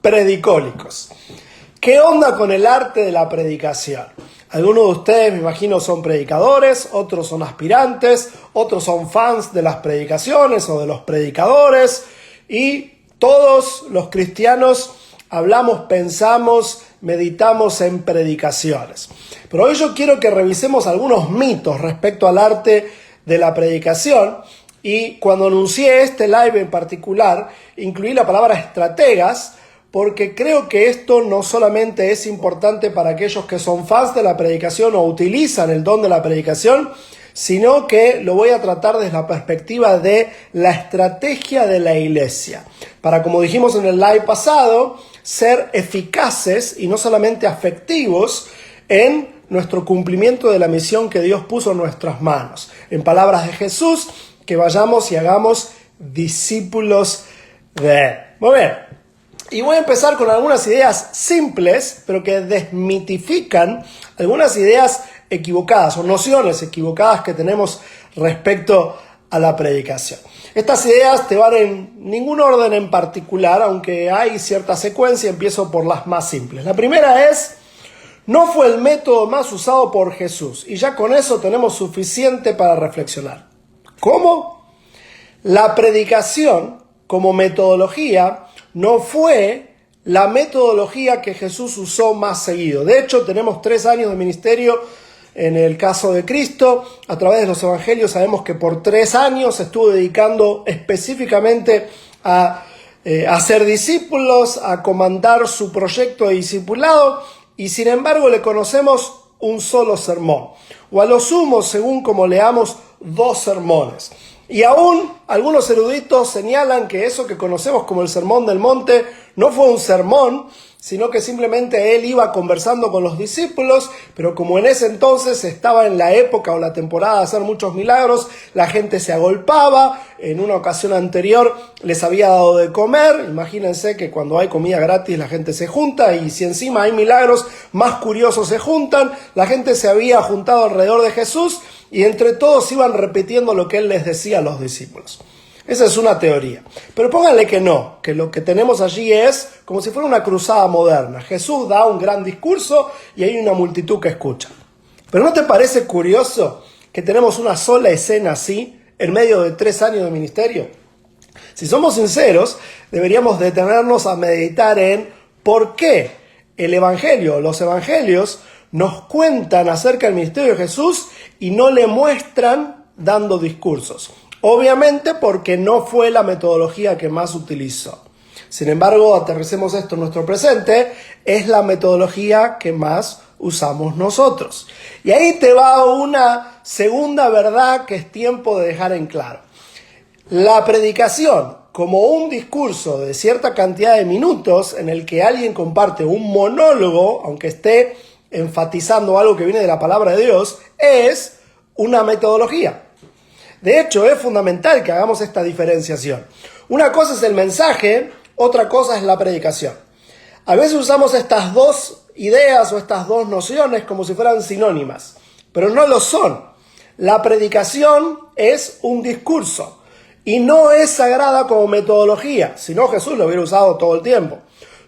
predicólicos. ¿Qué onda con el arte de la predicación? Algunos de ustedes, me imagino, son predicadores, otros son aspirantes, otros son fans de las predicaciones o de los predicadores, y todos los cristianos hablamos, pensamos, meditamos en predicaciones. Pero hoy yo quiero que revisemos algunos mitos respecto al arte de la predicación, y cuando anuncié este live en particular, incluí la palabra estrategas, porque creo que esto no solamente es importante para aquellos que son fans de la predicación o utilizan el don de la predicación, sino que lo voy a tratar desde la perspectiva de la estrategia de la iglesia. Para, como dijimos en el live pasado, ser eficaces y no solamente afectivos en nuestro cumplimiento de la misión que Dios puso en nuestras manos. En palabras de Jesús, que vayamos y hagamos discípulos de Él. Muy bien. Y voy a empezar con algunas ideas simples, pero que desmitifican algunas ideas equivocadas o nociones equivocadas que tenemos respecto a la predicación. Estas ideas te van en ningún orden en particular, aunque hay cierta secuencia. Empiezo por las más simples. La primera es: no fue el método más usado por Jesús. Y ya con eso tenemos suficiente para reflexionar. ¿Cómo? La predicación como metodología no fue la metodología que Jesús usó más seguido. De hecho, tenemos 3 años de ministerio en el caso de Cristo. A través de los evangelios sabemos que por 3 años se estuvo dedicando específicamente a hacer discípulos, a comandar su proyecto de discipulado, y sin embargo le conocemos un solo sermón, o a lo sumo, según como leamos, 2 sermones. Y aún algunos eruditos señalan que eso que conocemos como el Sermón del Monte no fue un sermón, sino que simplemente él iba conversando con los discípulos, pero como en ese entonces estaba en la época o la temporada de hacer muchos milagros, la gente se agolpaba. En una ocasión anterior les había dado de comer. Imagínense que cuando hay comida gratis la gente se junta, y si encima hay milagros, más curiosos se juntan. La gente se había juntado alrededor de Jesús y entre todos iban repitiendo lo que él les decía a los discípulos. Esa es una teoría. Pero pónganle que no, que lo que tenemos allí es como si fuera una cruzada moderna. Jesús da un gran discurso y hay una multitud que escucha. ¿Pero no te parece curioso que tenemos una sola escena así en medio de 3 años de ministerio? Si somos sinceros, deberíamos detenernos a meditar en por qué el evangelio, los evangelios, nos cuentan acerca del ministerio de Jesús y no le muestran dando discursos. Obviamente porque no fue la metodología que más utilizó. Sin embargo, aterricemos esto en nuestro presente, es la metodología que más usamos nosotros. Y ahí te va una segunda verdad que es tiempo de dejar en claro. La predicación, como un discurso de cierta cantidad de minutos en el que alguien comparte un monólogo, aunque esté enfatizando algo que viene de la palabra de Dios, es una metodología. De hecho, es fundamental que hagamos esta diferenciación. Una cosa es el mensaje, otra cosa es la predicación. A veces usamos estas 2 ideas o estas 2 nociones como si fueran sinónimas, pero no lo son. La predicación es un discurso y no es sagrada como metodología, si no Jesús lo hubiera usado todo el tiempo.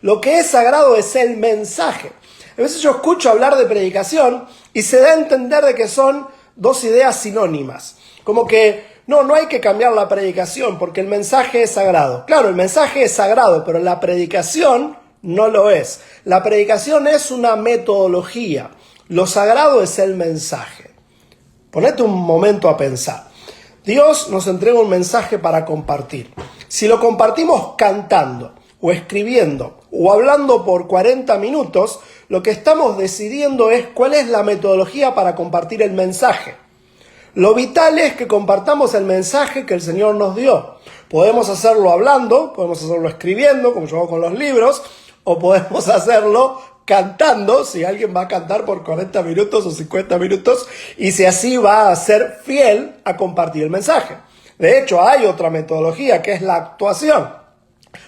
Lo que es sagrado es el mensaje. A veces yo escucho hablar de predicación y se da a entender de que son 2 ideas sinónimas. Como que no hay que cambiar la predicación porque el mensaje es sagrado. Claro, el mensaje es sagrado, pero la predicación no lo es. La predicación es una metodología. Lo sagrado es el mensaje. Ponete un momento a pensar. Dios nos entrega un mensaje para compartir. Si lo compartimos cantando o escribiendo o hablando por 40 minutos, lo que estamos decidiendo es cuál es la metodología para compartir el mensaje. Lo vital es que compartamos el mensaje que el Señor nos dio. Podemos hacerlo hablando, podemos hacerlo escribiendo, como yo hago con los libros, o podemos hacerlo cantando, si alguien va a cantar por 40 minutos o 50 minutos, y si así va a ser fiel a compartir el mensaje. De hecho, hay otra metodología que es la actuación.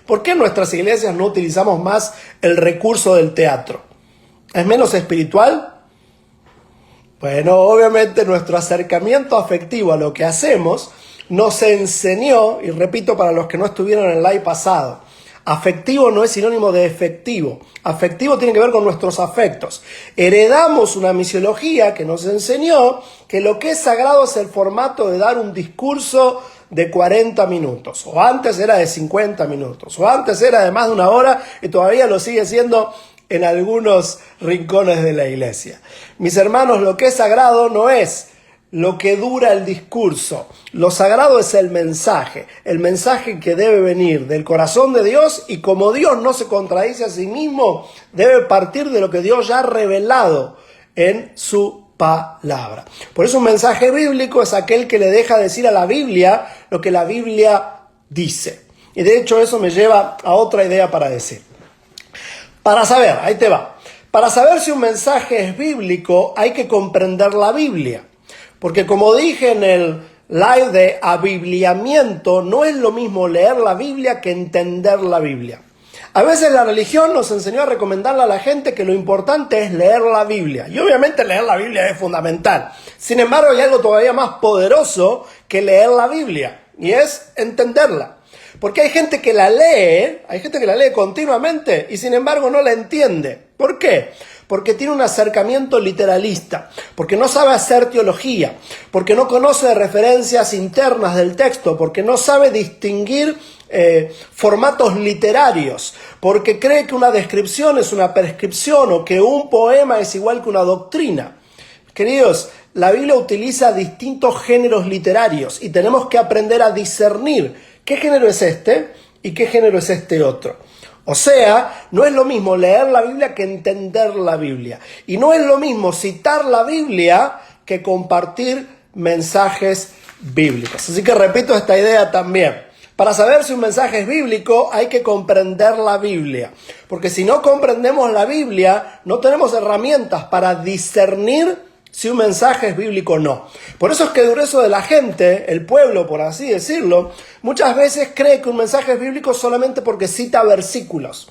¿Por qué en nuestras iglesias no utilizamos más el recurso del teatro? ¿Es menos espiritual? Bueno, obviamente nuestro acercamiento afectivo a lo que hacemos nos enseñó, y repito para los que no estuvieron en el live pasado, Afectivo no es sinónimo de efectivo. Afectivo tiene que ver con nuestros afectos. Heredamos una misiología que nos enseñó que lo que es sagrado es el formato de dar un discurso de 40 minutos. O antes era de 50 minutos. O antes era de más de una hora y todavía lo sigue siendo en algunos rincones de la iglesia. Mis hermanos, lo que es sagrado no es lo que dura el discurso. Lo sagrado es el mensaje que debe venir del corazón de Dios, y como Dios no se contradice a sí mismo, debe partir de lo que Dios ya ha revelado en su palabra. Por eso un mensaje bíblico es aquel que le deja decir a la Biblia lo que la Biblia dice. Y de hecho eso me lleva a otra idea para decir. Para saber, ahí te va. Para saber si un mensaje es bíblico hay que comprender la Biblia. Porque como dije en el live de abibliamiento, no es lo mismo leer la Biblia que entender la Biblia. A veces la religión nos enseñó a recomendarle a la gente que lo importante es leer la Biblia. Y obviamente leer la Biblia es fundamental. Sin embargo, hay algo todavía más poderoso que leer la Biblia, y es entenderla. Porque hay gente que la lee continuamente y sin embargo no la entiende. ¿Por qué? Porque tiene un acercamiento literalista, porque no sabe hacer teología, porque no conoce referencias internas del texto, porque no sabe distinguir formatos literarios, porque cree que una descripción es una prescripción o que un poema es igual que una doctrina. Queridos, la Biblia utiliza distintos géneros literarios y tenemos que aprender a discernir qué género es este y qué género es este otro. O sea, no es lo mismo leer la Biblia que entender la Biblia. Y no es lo mismo citar la Biblia que compartir mensajes bíblicos. Así que repito esta idea también. Para saber si un mensaje es bíblico hay que comprender la Biblia. Porque si no comprendemos la Biblia, no tenemos herramientas para discernir si un mensaje es bíblico o no. Por eso es que el grueso de la gente, el pueblo por así decirlo, muchas veces cree que un mensaje es bíblico solamente porque cita versículos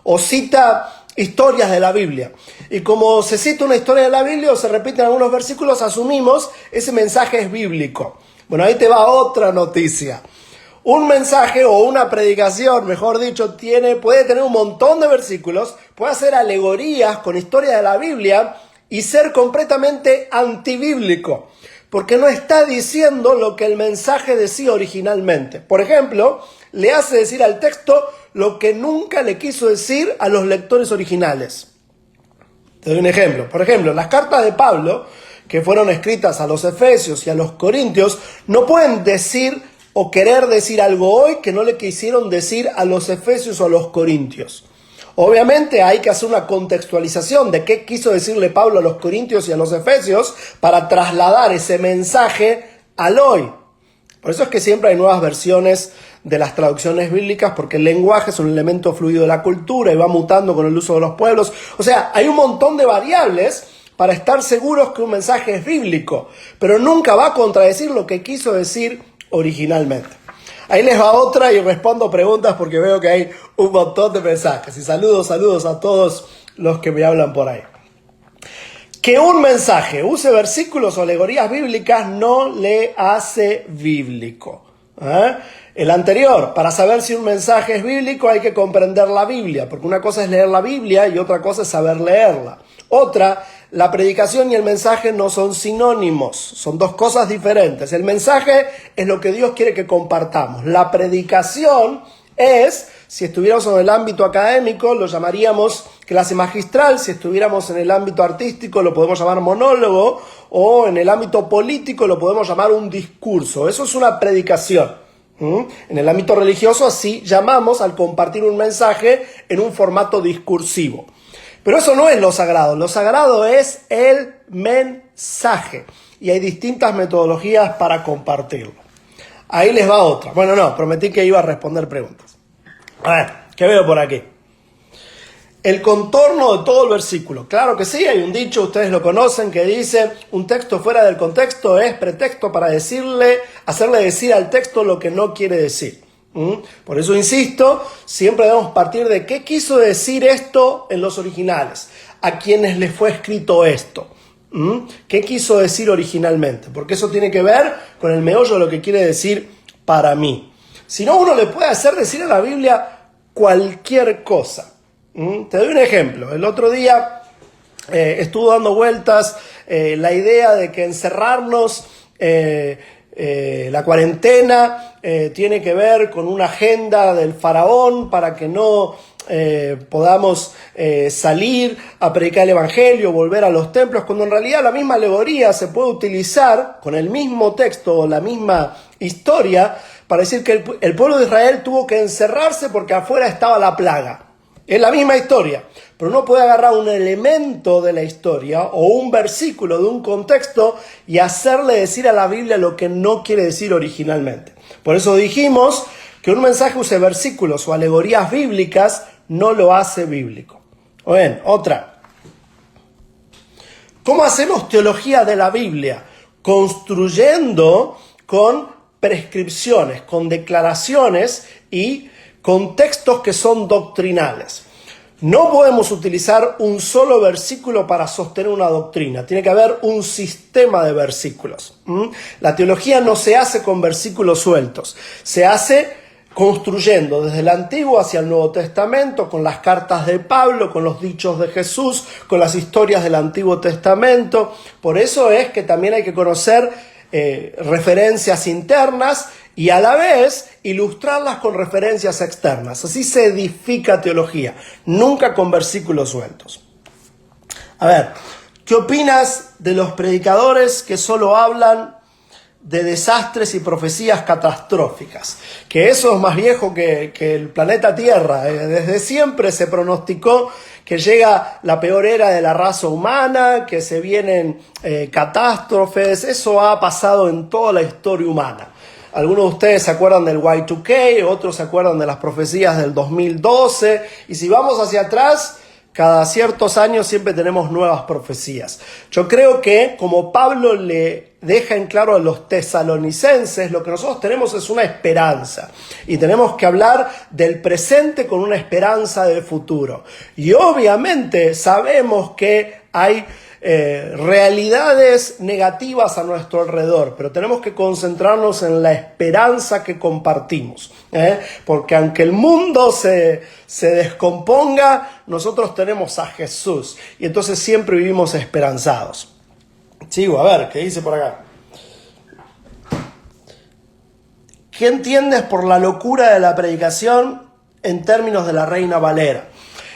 o cita historias de la Biblia. Y como se cita una historia de la Biblia o se repiten algunos versículos, asumimos ese mensaje es bíblico. Bueno, ahí te va otra noticia. Un mensaje o una predicación, mejor dicho, puede tener un montón de versículos, puede hacer alegorías con historias de la Biblia y ser completamente antibíblico, porque no está diciendo lo que el mensaje decía originalmente. Por ejemplo, le hace decir al texto lo que nunca le quiso decir a los lectores originales. Te doy un ejemplo. Por ejemplo, las cartas de Pablo, que fueron escritas a los Efesios y a los Corintios, no pueden decir o querer decir algo hoy que no le quisieron decir a los Efesios o a los Corintios. Obviamente hay que hacer una contextualización de qué quiso decirle Pablo a los Corintios y a los Efesios para trasladar ese mensaje al hoy. Por eso es que siempre hay nuevas versiones de las traducciones bíblicas, porque el lenguaje es un elemento fluido de la cultura y va mutando con el uso de los pueblos. O sea, hay un montón de variables para estar seguros que un mensaje es bíblico, pero nunca va a contradecir lo que quiso decir originalmente. Ahí les va otra y respondo preguntas porque veo que hay un montón de mensajes. Y saludos a todos los que me hablan por ahí. Que un mensaje use versículos o alegorías bíblicas no le hace bíblico. El anterior, para saber si un mensaje es bíblico hay que comprender la Biblia, porque una cosa es leer la Biblia y otra cosa es saber leerla. Otra, la predicación y el mensaje no son sinónimos, son dos cosas diferentes. El mensaje es lo que Dios quiere que compartamos. La predicación es, si estuviéramos en el ámbito académico, lo llamaríamos clase magistral. Si estuviéramos en el ámbito artístico, lo podemos llamar monólogo, o en el ámbito político lo podemos llamar un discurso. Eso es una predicación. En el ámbito religioso así llamamos al compartir un mensaje en un formato discursivo. Pero eso no es lo sagrado es el mensaje. Y hay distintas metodologías para compartirlo. Ahí les va otra. Bueno, no, prometí que iba a responder preguntas. A ver, ¿qué veo por aquí? El contorno de todo el versículo. Claro que sí, hay un dicho, ustedes lo conocen, que dice: un texto fuera del contexto es pretexto para hacerle decir al texto lo que no quiere decir. Por eso insisto, siempre debemos partir de qué quiso decir esto en los originales, a quienes les fue escrito esto, qué quiso decir originalmente, porque eso tiene que ver con el meollo de lo que quiere decir para mí. Si no, uno le puede hacer decir a la Biblia cualquier cosa. Te doy un ejemplo. El otro día estuvo dando vueltas la idea de que encerrarnos, la cuarentena tiene que ver con una agenda del faraón para que no podamos salir a predicar el evangelio, volver a los templos, cuando en realidad la misma alegoría se puede utilizar con el mismo texto o la misma historia para decir que el pueblo de Israel tuvo que encerrarse porque afuera estaba la plaga. Es la misma historia, pero uno puede agarrar un elemento de la historia o un versículo de un contexto y hacerle decir a la Biblia lo que no quiere decir originalmente. Por eso dijimos que un mensaje use versículos o alegorías bíblicas no lo hace bíblico. O bien, otra. ¿Cómo hacemos teología de la Biblia? Construyendo con prescripciones, con declaraciones y con textos que son doctrinales. No podemos utilizar un solo versículo para sostener una doctrina. Tiene que haber un sistema de versículos. La teología no se hace con versículos sueltos. Se hace construyendo desde el Antiguo hacia el Nuevo Testamento, con las cartas de Pablo, con los dichos de Jesús, con las historias del Antiguo Testamento. Por eso es que también hay que conocer referencias internas y a la vez ilustrarlas con referencias externas. Así se edifica teología, nunca con versículos sueltos. A ver, ¿qué opinas de los predicadores que solo hablan de desastres y profecías catastróficas? Que eso es más viejo que el planeta Tierra. Desde siempre se pronosticó que llega la peor era de la raza humana, que se vienen catástrofes. Eso ha pasado en toda la historia humana. Algunos de ustedes se acuerdan del Y2K, otros se acuerdan de las profecías del 2012. Y si vamos hacia atrás, cada ciertos años siempre tenemos nuevas profecías. Yo creo que, como Pablo le deja en claro a los tesalonicenses, lo que nosotros tenemos es una esperanza. Y tenemos que hablar del presente con una esperanza del futuro. Y obviamente sabemos que hay realidades negativas a nuestro alrededor, pero tenemos que concentrarnos en la esperanza que compartimos, porque aunque el mundo se descomponga, nosotros tenemos a Jesús y entonces siempre vivimos esperanzados. Sigo, a ver, ¿qué dice por acá? ¿Qué entiendes por la locura de la predicación en términos de la Reina Valera?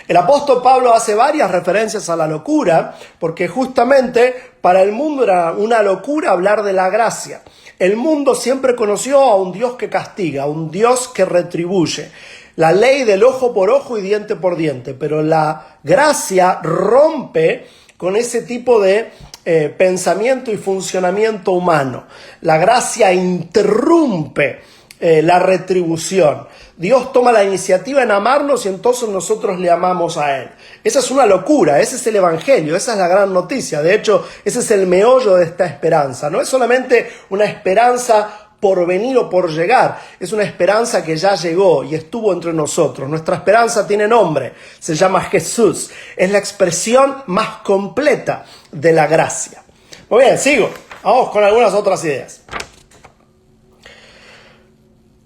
El apóstol Pablo hace varias referencias a la locura, porque justamente para el mundo era una locura hablar de la gracia. El mundo siempre conoció a un Dios que castiga, a un Dios que retribuye. La ley del ojo por ojo y diente por diente, pero la gracia rompe con ese tipo de pensamiento y funcionamiento humano. La gracia interrumpe la retribución. Dios toma la iniciativa en amarnos y entonces nosotros le amamos a Él. Esa es una locura, ese es el Evangelio, esa es la gran noticia. De hecho, ese es el meollo de esta esperanza. No es solamente una esperanza por venir o por llegar, es una esperanza que ya llegó y estuvo entre nosotros. Nuestra esperanza tiene nombre, se llama Jesús. Es la expresión más completa de la gracia. Muy bien, sigo. Vamos con algunas otras ideas.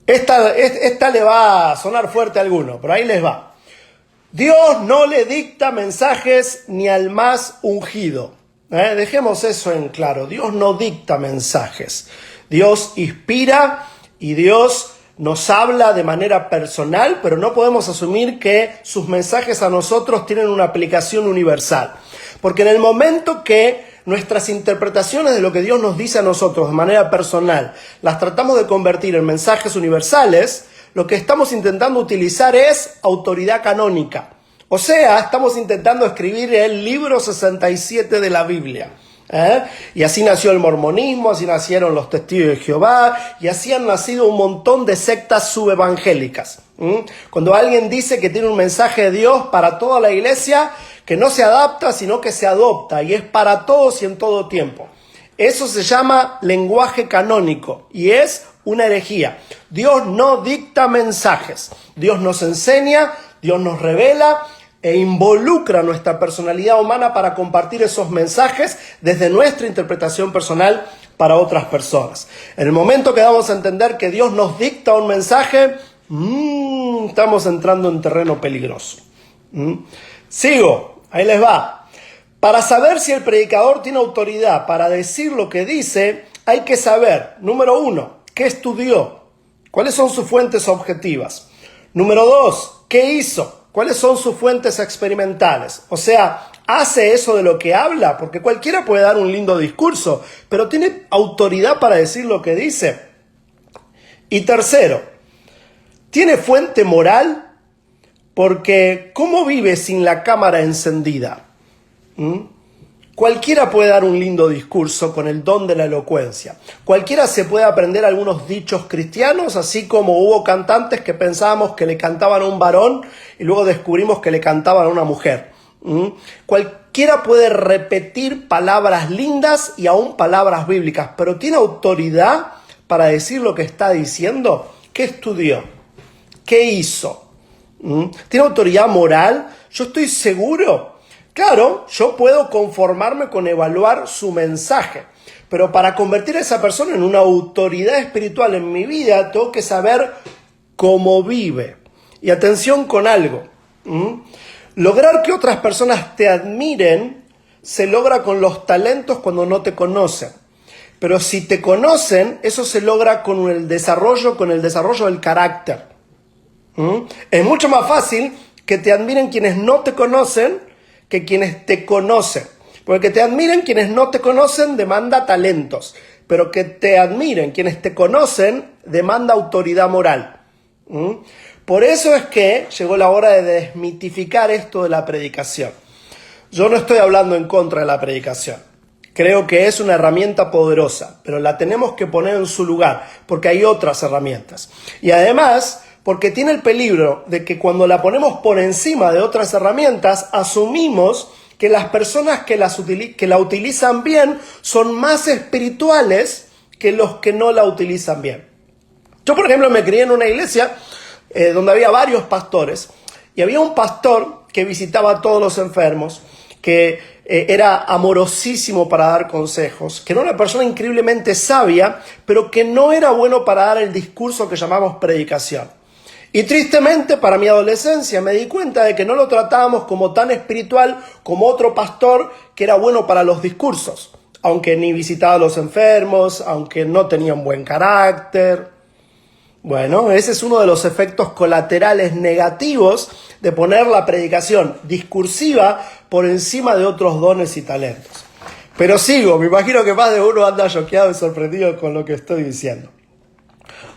Esta le va a sonar fuerte a alguno, pero ahí les va. Dios no le dicta mensajes ni al más ungido. Dejemos eso en claro. Dios no dicta mensajes. Dios inspira y Dios nos habla de manera personal, pero no podemos asumir que sus mensajes a nosotros tienen una aplicación universal. Porque en el momento que nuestras interpretaciones de lo que Dios nos dice a nosotros de manera personal las tratamos de convertir en mensajes universales, lo que estamos intentando utilizar es autoridad canónica. O sea, estamos intentando escribir el libro 67 de la Biblia. Y así nació el mormonismo, así nacieron los testigos de Jehová, y así han nacido un montón de sectas subevangélicas. Cuando alguien dice que tiene un mensaje de Dios para toda la iglesia, que no se adapta, sino que se adopta, y es para todos y en todo tiempo. Eso se llama lenguaje canónico, y es una herejía. Dios no dicta mensajes. Dios nos enseña, Dios nos revela, e involucra nuestra personalidad humana para compartir esos mensajes desde nuestra interpretación personal para otras personas. En el momento que damos a entender que Dios nos dicta un mensaje, Estamos entrando en terreno peligroso. Sigo, ahí les va. Para saber si el predicador tiene autoridad para decir lo que dice, hay que saber, número 1, qué estudió, cuáles son sus fuentes objetivas. Número 2, qué hizo, cuáles son sus fuentes experimentales. O sea, ¿hace eso de lo que habla? Porque cualquiera puede dar un lindo discurso, pero ¿tiene autoridad para decir lo que dice? Y tercero, ¿tiene fuente moral? Porque ¿cómo vive sin la cámara encendida? Cualquiera puede dar un lindo discurso con el don de la elocuencia. Cualquiera se puede aprender algunos dichos cristianos, así como hubo cantantes que pensábamos que le cantaban a un varón y luego descubrimos que le cantaban a una mujer. Cualquiera puede repetir palabras lindas y aún palabras bíblicas, pero ¿tiene autoridad para decir lo que está diciendo? ¿Qué estudió? ¿Qué hizo? ¿Tiene autoridad moral? Yo estoy seguro. Claro, yo puedo conformarme con evaluar su mensaje, pero para convertir a esa persona en una autoridad espiritual en mi vida, tengo que saber cómo vive. Y atención con algo. Lograr que otras personas te admiren se logra con los talentos cuando no te conocen. Pero si te conocen, eso se logra con el desarrollo del carácter. Es mucho más fácil que te admiren quienes no te conocen que quienes te conocen. Porque que te admiren quienes no te conocen demanda talentos, pero que te admiren quienes te conocen demanda autoridad moral. Por eso es que llegó la hora de desmitificar esto de la predicación. Yo no estoy hablando en contra de la predicación. Creo que es una herramienta poderosa, pero la tenemos que poner en su lugar, porque hay otras herramientas. Y además, porque tiene el peligro de que cuando la ponemos por encima de otras herramientas, asumimos que las personas que la utilizan bien son más espirituales que los que no la utilizan bien. Yo, por ejemplo, me crié en una iglesia donde había varios pastores, y había un pastor que visitaba a todos los enfermos, que era amorosísimo para dar consejos, que era una persona increíblemente sabia, pero que no era bueno para dar el discurso que llamamos predicación. Y tristemente, para mi adolescencia, me di cuenta de que no lo tratábamos como tan espiritual como otro pastor que era bueno para los discursos, aunque ni visitaba a los enfermos, aunque no tenía un buen carácter. Bueno, ese es uno de los efectos colaterales negativos de poner la predicación discursiva por encima de otros dones y talentos. Pero sigo, me imagino que más de uno anda choqueado y sorprendido con lo que estoy diciendo.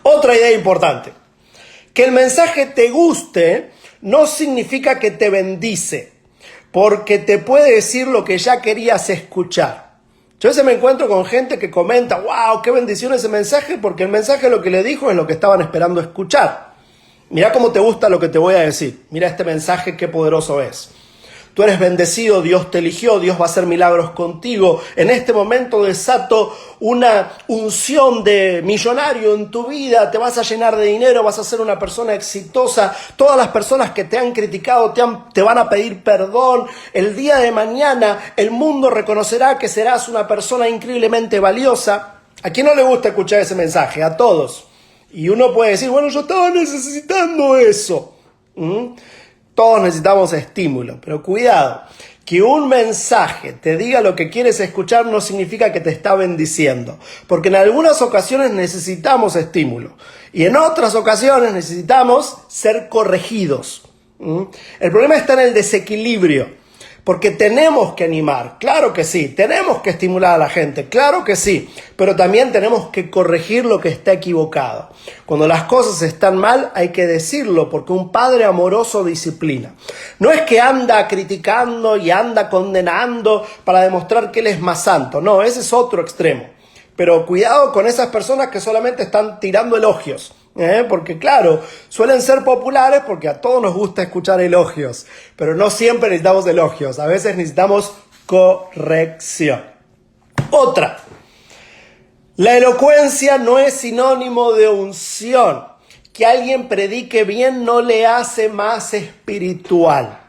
Otra idea importante. Que el mensaje te guste no significa que te bendice, porque te puede decir lo que ya querías escuchar. Yo a veces me encuentro con gente que comenta, wow, qué bendición ese mensaje, porque el mensaje lo que le dijo es lo que estaban esperando escuchar. Mirá cómo te gusta lo que te voy a decir. Mirá este mensaje, qué poderoso es. Tú eres bendecido, Dios te eligió, Dios va a hacer milagros contigo. En este momento desato una unción de millonario en tu vida, te vas a llenar de dinero, vas a ser una persona exitosa. Todas las personas que te han criticado te van a pedir perdón. El día de mañana el mundo reconocerá que serás una persona increíblemente valiosa. ¿A quién no le gusta escuchar ese mensaje? A todos. Y uno puede decir, bueno, yo estaba necesitando eso. Todos necesitamos estímulo, pero cuidado, que un mensaje te diga lo que quieres escuchar no significa que te está bendiciendo, porque en algunas ocasiones necesitamos estímulo y en otras ocasiones necesitamos ser corregidos. El problema está en el desequilibrio, porque tenemos que animar, claro que sí, tenemos que estimular a la gente, claro que sí, pero también tenemos que corregir lo que está equivocado. Cuando las cosas están mal hay que decirlo, porque un padre amoroso disciplina. No es que anda criticando y anda condenando para demostrar que él es más santo, no, ese es otro extremo. Pero cuidado con esas personas que solamente están tirando elogios. Porque claro, suelen ser populares porque a todos nos gusta escuchar elogios, pero no siempre necesitamos elogios, a veces necesitamos corrección. Otra, la elocuencia no es sinónimo de unción. Que alguien predique bien no le hace más espiritual.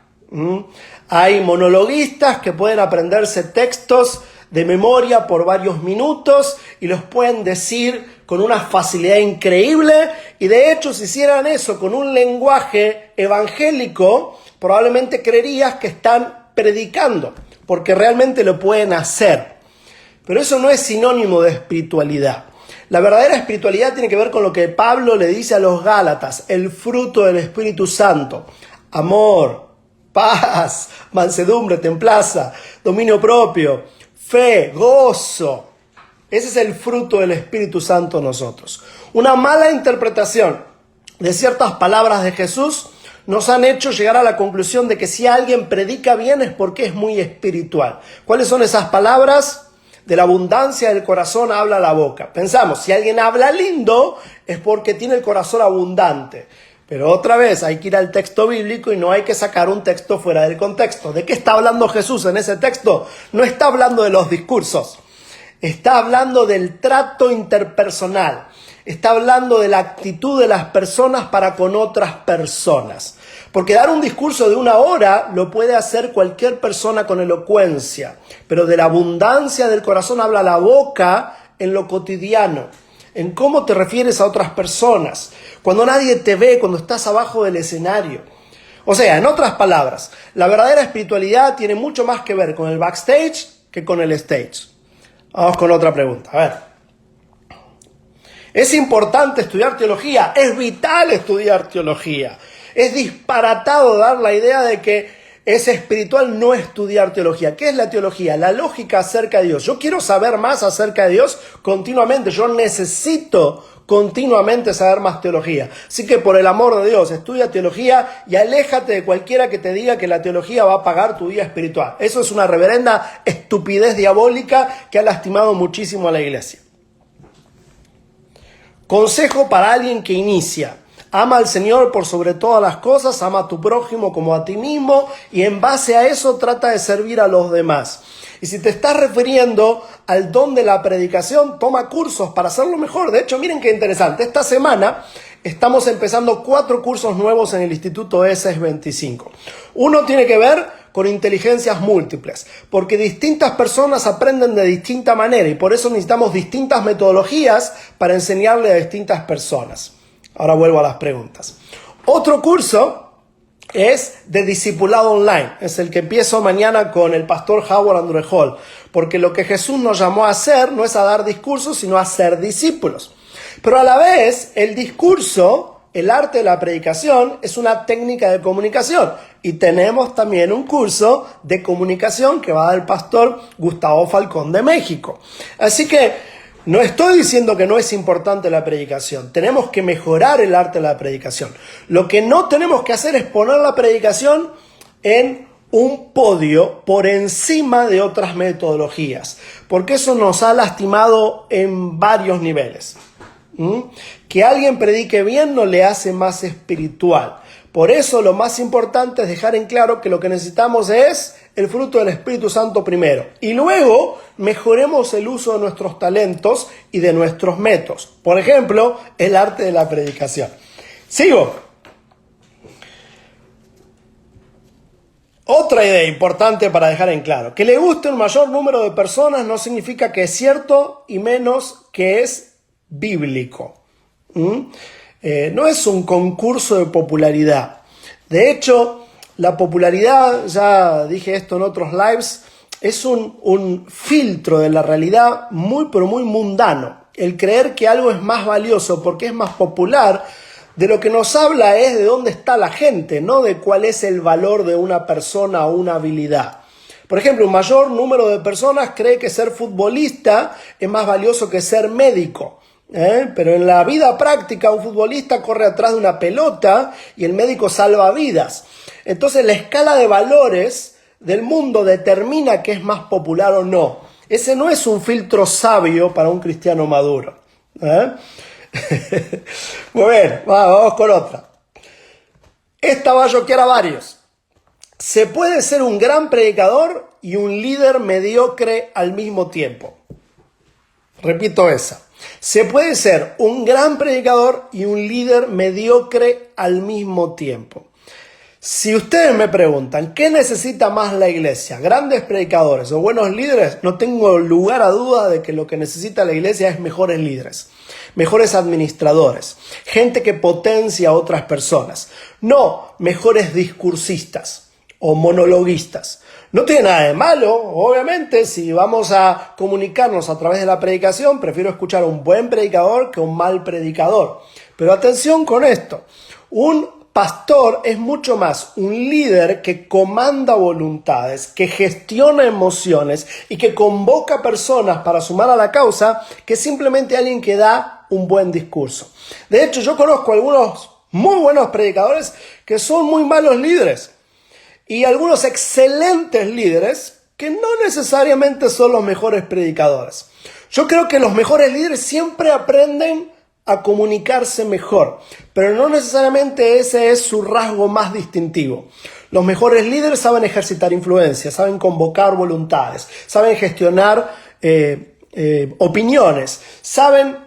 Hay monologuistas que pueden aprenderse textos de memoria por varios minutos y los pueden decir con una facilidad increíble y de hecho si hicieran eso con un lenguaje evangélico, probablemente creerías que están predicando, porque realmente lo pueden hacer. Pero eso no es sinónimo de espiritualidad. La verdadera espiritualidad tiene que ver con lo que Pablo le dice a los Gálatas, el fruto del Espíritu Santo: amor, paz, mansedumbre, templanza, dominio propio, fe, gozo. Ese es el fruto del Espíritu Santo en nosotros. Una mala interpretación de ciertas palabras de Jesús nos han hecho llegar a la conclusión de que si alguien predica bien es porque es muy espiritual. ¿Cuáles son esas palabras? De la abundancia del corazón habla la boca. Pensamos, si alguien habla lindo es porque tiene el corazón abundante. Pero otra vez hay que ir al texto bíblico y no hay que sacar un texto fuera del contexto. ¿De qué está hablando Jesús en ese texto? No está hablando de los discursos. Está hablando del trato interpersonal. Está hablando de la actitud de las personas para con otras personas. Porque dar un discurso de 1 hora lo puede hacer cualquier persona con elocuencia. Pero de la abundancia del corazón habla la boca en lo cotidiano. En cómo te refieres a otras personas. Cuando nadie te ve, cuando estás abajo del escenario. O sea, en otras palabras, la verdadera espiritualidad tiene mucho más que ver con el backstage que con el stage. Vamos con otra pregunta. A ver. ¿Es importante estudiar teología? Es vital estudiar teología. Es disparatado dar la idea de que es espiritual no estudiar teología. ¿Qué es la teología? La lógica acerca de Dios. Yo quiero saber más acerca de Dios continuamente. Yo necesito continuamente saber más teología. Así que por el amor de Dios, estudia teología y aléjate de cualquiera que te diga que la teología va a pagar tu vida espiritual. Eso es una reverenda estupidez diabólica que ha lastimado muchísimo a la iglesia. Consejo para alguien que inicia. Ama al Señor por sobre todas las cosas, ama a tu prójimo como a ti mismo y en base a eso trata de servir a los demás. Y si te estás refiriendo al don de la predicación, toma cursos para hacerlo mejor. De hecho, miren qué interesante. Esta semana estamos empezando 4 cursos nuevos en el Instituto ESES 25. Uno tiene que ver con inteligencias múltiples, porque distintas personas aprenden de distinta manera y por eso necesitamos distintas metodologías para enseñarle a distintas personas. Ahora vuelvo a las preguntas. Otro curso es de discipulado online. Es el que empiezo mañana con el pastor Howard Andrejol. Porque lo que Jesús nos llamó a hacer no es a dar discursos, sino a ser discípulos. Pero a la vez, el discurso, el arte de la predicación, es una técnica de comunicación. Y tenemos también un curso de comunicación que va a dar el pastor Gustavo Falcón de México. Así que no estoy diciendo que no es importante la predicación. Tenemos que mejorar el arte de la predicación. Lo que no tenemos que hacer es poner la predicación en un podio por encima de otras metodologías. Porque eso nos ha lastimado en varios niveles. Que alguien predique bien no le hace más espiritual. Por eso lo más importante es dejar en claro que lo que necesitamos es el fruto del Espíritu Santo primero. Y luego mejoremos el uso de nuestros talentos y de nuestros métodos. Por ejemplo, el arte de la predicación. Sigo. Otra idea importante para dejar en claro. Que le guste un mayor número de personas no significa que es cierto y menos que es bíblico. No es un concurso de popularidad. De hecho, la popularidad, ya dije esto en otros lives, es un filtro de la realidad muy, pero muy mundano. El creer que algo es más valioso porque es más popular, de lo que nos habla es de dónde está la gente, no de cuál es el valor de una persona o una habilidad. Por ejemplo, un mayor número de personas cree que ser futbolista es más valioso que ser médico. Pero en la vida práctica un futbolista corre atrás de una pelota y el médico salva vidas. Entonces la escala de valores del mundo determina qué es más popular o no. Ese no es un filtro sabio para un cristiano maduro. Muy bien, vamos con otra. Esta va a choquear a varios. Se puede ser un gran predicador y un líder mediocre al mismo tiempo. Repito esa. Se puede ser un gran predicador y un líder mediocre al mismo tiempo. Si ustedes me preguntan, ¿qué necesita más la iglesia? ¿Grandes predicadores o buenos líderes? No tengo lugar a duda de que lo que necesita la iglesia es mejores líderes. mejores administradores, gente que potencia a otras personas, no mejores discursistas o monologuistas. No tiene nada de malo, obviamente, si vamos a comunicarnos a través de la predicación, prefiero escuchar a un buen predicador que a un mal predicador. Pero atención con esto, un pastor es mucho más un líder que comanda voluntades, que gestiona emociones y que convoca personas para sumar a la causa, que simplemente alguien que da un buen discurso. De hecho, yo conozco algunos muy buenos predicadores que son muy malos líderes. Y algunos excelentes líderes que no necesariamente son los mejores predicadores. Yo creo que los mejores líderes siempre aprenden a comunicarse mejor, pero no necesariamente ese es su rasgo más distintivo. Los mejores líderes saben ejercitar influencia, saben convocar voluntades, saben gestionar opiniones, saben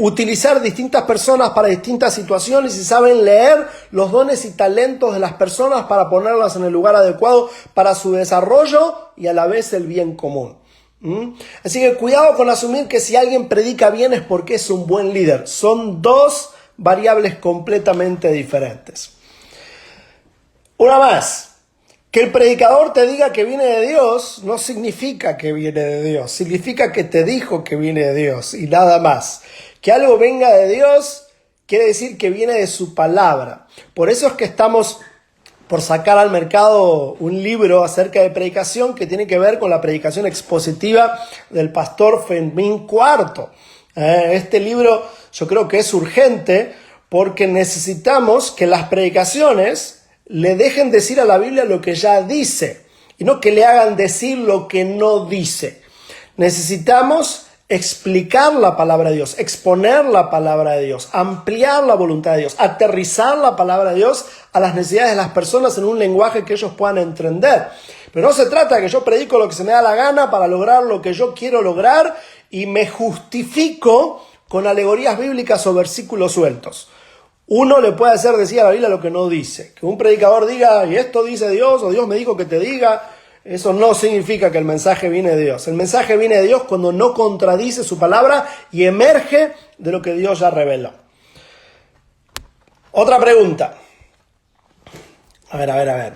utilizar distintas personas para distintas situaciones y saben leer los dones y talentos de las personas para ponerlas en el lugar adecuado para su desarrollo y a la vez el bien común. Así que cuidado con asumir que si alguien predica bien es porque es un buen líder. Son dos variables completamente diferentes. Una más. Que el predicador te diga que viene de Dios no significa que viene de Dios, significa que te dijo que viene de Dios y nada más. Que algo venga de Dios quiere decir que viene de su palabra. Por eso es que estamos por sacar al mercado un libro acerca de predicación que tiene que ver con la predicación expositiva del pastor Fermín Cuarto. Este libro yo creo que es urgente porque necesitamos que las predicaciones le dejen decir a la Biblia lo que ya dice y no que le hagan decir lo que no dice. Necesitamos explicar la palabra de Dios, exponer la palabra de Dios, ampliar la voluntad de Dios, aterrizar la palabra de Dios a las necesidades de las personas en un lenguaje que ellos puedan entender. Pero no se trata de que yo predico lo que se me da la gana para lograr lo que yo quiero lograr y me justifico con alegorías bíblicas o versículos sueltos. Uno le puede hacer decir a la Biblia lo que no dice. Que un predicador diga, y esto dice Dios, o Dios me dijo que te diga, eso no significa que el mensaje viene de Dios. El mensaje viene de Dios cuando no contradice su palabra y emerge de lo que Dios ya reveló. Otra pregunta. A ver.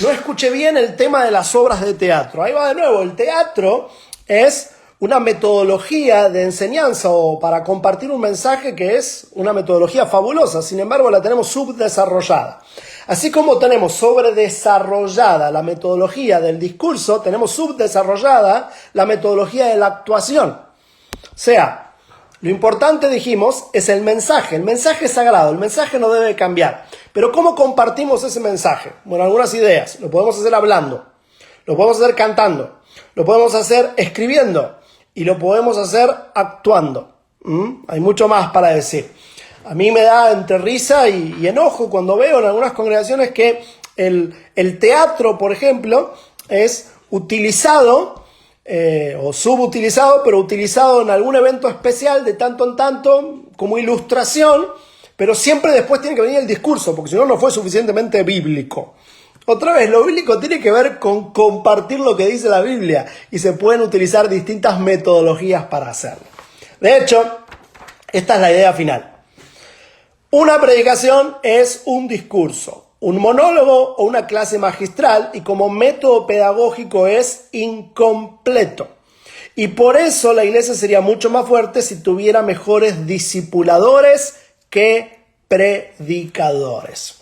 No escuché bien el tema de las obras de teatro. Ahí va de nuevo. El teatro es una metodología de enseñanza o para compartir un mensaje que es una metodología fabulosa. Sin embargo, la tenemos subdesarrollada. Así como tenemos sobredesarrollada la metodología del discurso, tenemos subdesarrollada la metodología de la actuación. O sea, lo importante, dijimos, es el mensaje. El mensaje es sagrado, el mensaje no debe cambiar. Pero ¿cómo compartimos ese mensaje? Bueno, algunas ideas. Lo podemos hacer hablando, lo podemos hacer cantando, lo podemos hacer escribiendo y lo podemos hacer actuando. Hay mucho más para decir. A mí me da entre risa y enojo cuando veo en algunas congregaciones que el teatro, por ejemplo, es utilizado o subutilizado, pero utilizado en algún evento especial de tanto en tanto como ilustración, pero siempre después tiene que venir el discurso, porque si no, no fue suficientemente bíblico. Otra vez, lo bíblico tiene que ver con compartir lo que dice la Biblia y se pueden utilizar distintas metodologías para hacerlo. De hecho, esta es la idea final. Una predicación es un discurso, un monólogo o una clase magistral y como método pedagógico es incompleto. Y por eso la iglesia sería mucho más fuerte si tuviera mejores discipuladores que predicadores.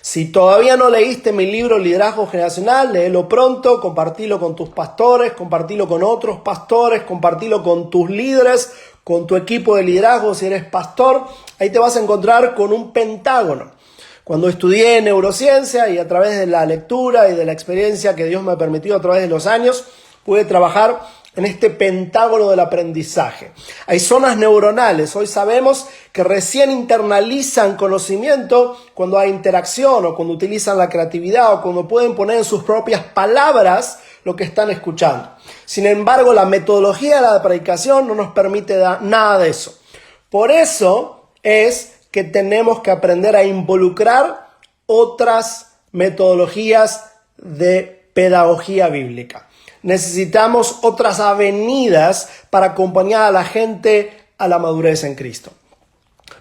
Si todavía no leíste mi libro Liderazgo Generacional, léelo pronto, compartilo con tus pastores, compartilo con otros pastores, compartilo con tus líderes, con tu equipo de liderazgo si eres pastor. Ahí te vas a encontrar con un pentágono. Cuando estudié neurociencia y a través de la lectura y de la experiencia que Dios me ha permitido a través de los años, pude trabajar en este pentágono del aprendizaje. Hay zonas neuronales. Hoy sabemos que recién internalizan conocimiento cuando hay interacción o cuando utilizan la creatividad o cuando pueden poner en sus propias palabras lo que están escuchando. Sin embargo, la metodología de la predicación no nos permite nada de eso. Por eso es que tenemos que aprender a involucrar otras metodologías de pedagogía bíblica. necesitamos otras avenidas para acompañar a la gente a la madurez en Cristo.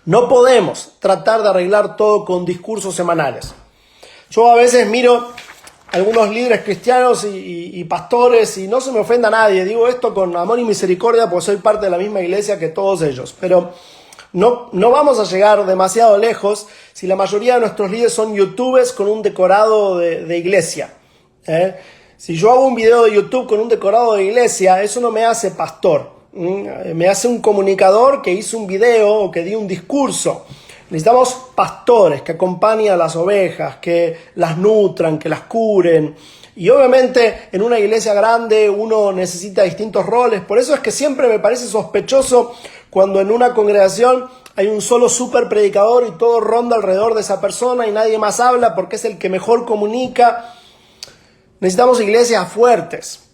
No podemos tratar de arreglar todo con discursos semanales. Yo a veces miro algunos líderes cristianos y pastores, y no se me ofenda a nadie, digo esto con amor y misericordia porque soy parte de la misma iglesia que todos ellos, pero no vamos a llegar demasiado lejos si la mayoría de nuestros líderes son youtubers con un decorado de iglesia. Si yo hago un video de YouTube con un decorado de iglesia, eso no me hace pastor, me hace un comunicador que hizo un video o que dio un discurso. Necesitamos pastores que acompañen a las ovejas, que las nutran, que las curen. Y obviamente en una iglesia grande uno necesita distintos roles. Por eso es que siempre me parece sospechoso cuando en una congregación hay un solo super predicador y todo ronda alrededor de esa persona y nadie más habla porque es el que mejor comunica. Necesitamos iglesias fuertes.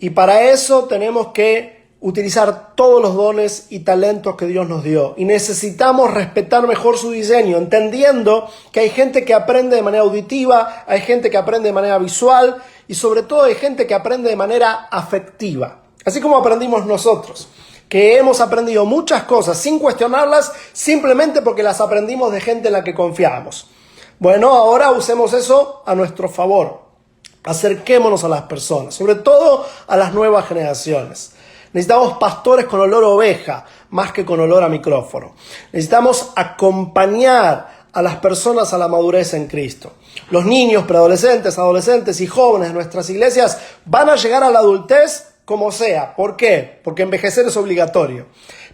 Y para eso tenemos que utilizar todos los dones y talentos que Dios nos dio. Y necesitamos respetar mejor su diseño, entendiendo que hay gente que aprende de manera auditiva, hay gente que aprende de manera visual y sobre todo hay gente que aprende de manera afectiva. Así como aprendimos nosotros, que hemos aprendido muchas cosas sin cuestionarlas, simplemente porque las aprendimos de gente en la que confiamos. Bueno, ahora usemos eso a nuestro favor. Acerquémonos a las personas, sobre todo a las nuevas generaciones. Necesitamos pastores con olor a oveja, más que con olor a micrófono. Necesitamos acompañar a las personas a la madurez en Cristo. Los niños, preadolescentes, adolescentes y jóvenes de nuestras iglesias van a llegar a la adultez como sea. ¿Por qué? Porque envejecer es obligatorio.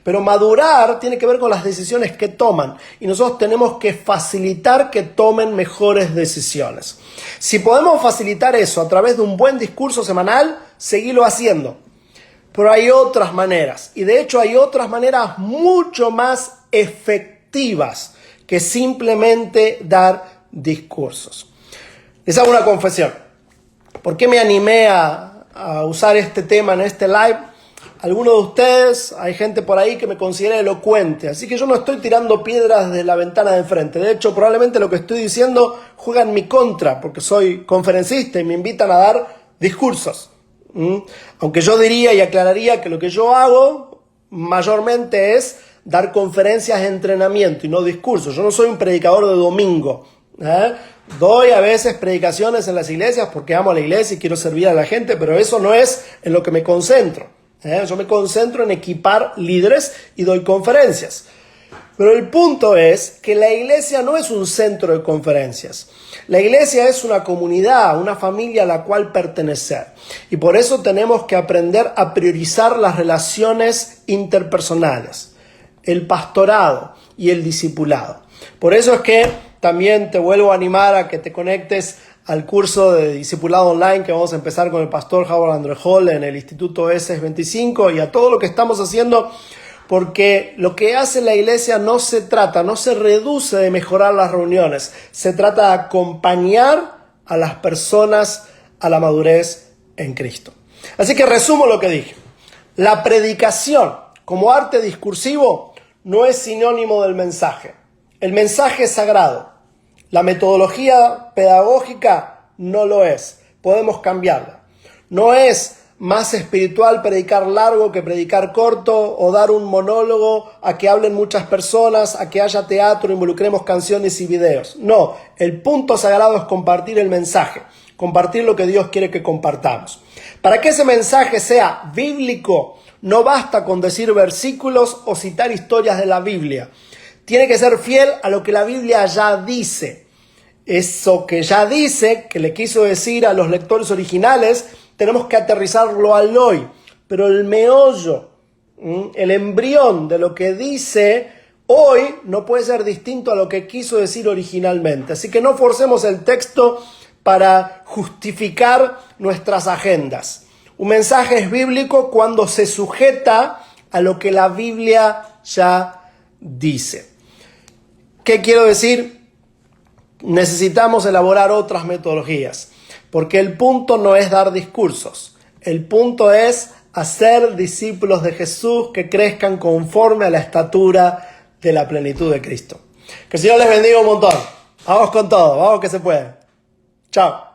Pero madurar tiene que ver con las decisiones que toman. Y nosotros tenemos que facilitar que tomen mejores decisiones. Si podemos facilitar eso a través de un buen discurso semanal, seguirlo haciendo. Pero hay otras maneras, y de hecho hay otras maneras mucho más efectivas que simplemente dar discursos. Les hago una confesión. ¿Por qué me animé a usar este tema en este live? Algunos de ustedes, hay gente por ahí que me considera elocuente, así que yo no estoy tirando piedras desde la ventana de enfrente. De hecho, probablemente lo que estoy diciendo juega en mi contra, porque soy conferencista y me invitan a dar discursos. Aunque yo diría y aclararía que lo que yo hago mayormente es dar conferencias de entrenamiento y no discursos. Yo no soy un predicador de domingo. Doy a veces predicaciones en las iglesias porque amo a la iglesia y quiero servir a la gente, pero eso no es en lo que me concentro. Yo me concentro en equipar líderes y doy conferencias. Pero el punto es que la iglesia no es un centro de conferencias. La iglesia es una comunidad, una familia a la cual pertenecer. Y por eso tenemos que aprender a priorizar las relaciones interpersonales, el pastorado y el discipulado. Por eso es que también te vuelvo a animar a que te conectes al curso de discipulado online que vamos a empezar con el pastor Howard Andrejol en el Instituto ESES25 y a todo lo que estamos haciendo. Porque lo que hace la iglesia no se reduce de mejorar las reuniones. Se trata de acompañar a las personas a la madurez en Cristo. Así que resumo lo que dije. La predicación como arte discursivo no es sinónimo del mensaje. El mensaje es sagrado. La metodología pedagógica no lo es. Podemos cambiarla. No es más espiritual predicar largo que predicar corto o dar un monólogo a que hablen muchas personas, a que haya teatro, involucremos canciones y videos. No, el punto sagrado es compartir el mensaje, compartir lo que Dios quiere que compartamos. Para que ese mensaje sea bíblico, no basta con decir versículos o citar historias de la Biblia. Tiene que ser fiel a lo que la Biblia ya dice. Eso que ya dice, que le quiso decir a los lectores originales, tenemos que aterrizarlo al hoy. Pero el meollo, el embrión de lo que dice hoy no puede ser distinto a lo que quiso decir originalmente. Así que no forcemos el texto para justificar nuestras agendas. Un mensaje es bíblico cuando se sujeta a lo que la Biblia ya dice. ¿Qué quiero decir? Necesitamos elaborar otras metodologías, porque el punto no es dar discursos, el punto es hacer discípulos de Jesús que crezcan conforme a la estatura de la plenitud de Cristo. Que el Señor les bendiga un montón. Vamos con todo, vamos que se puede. Chao.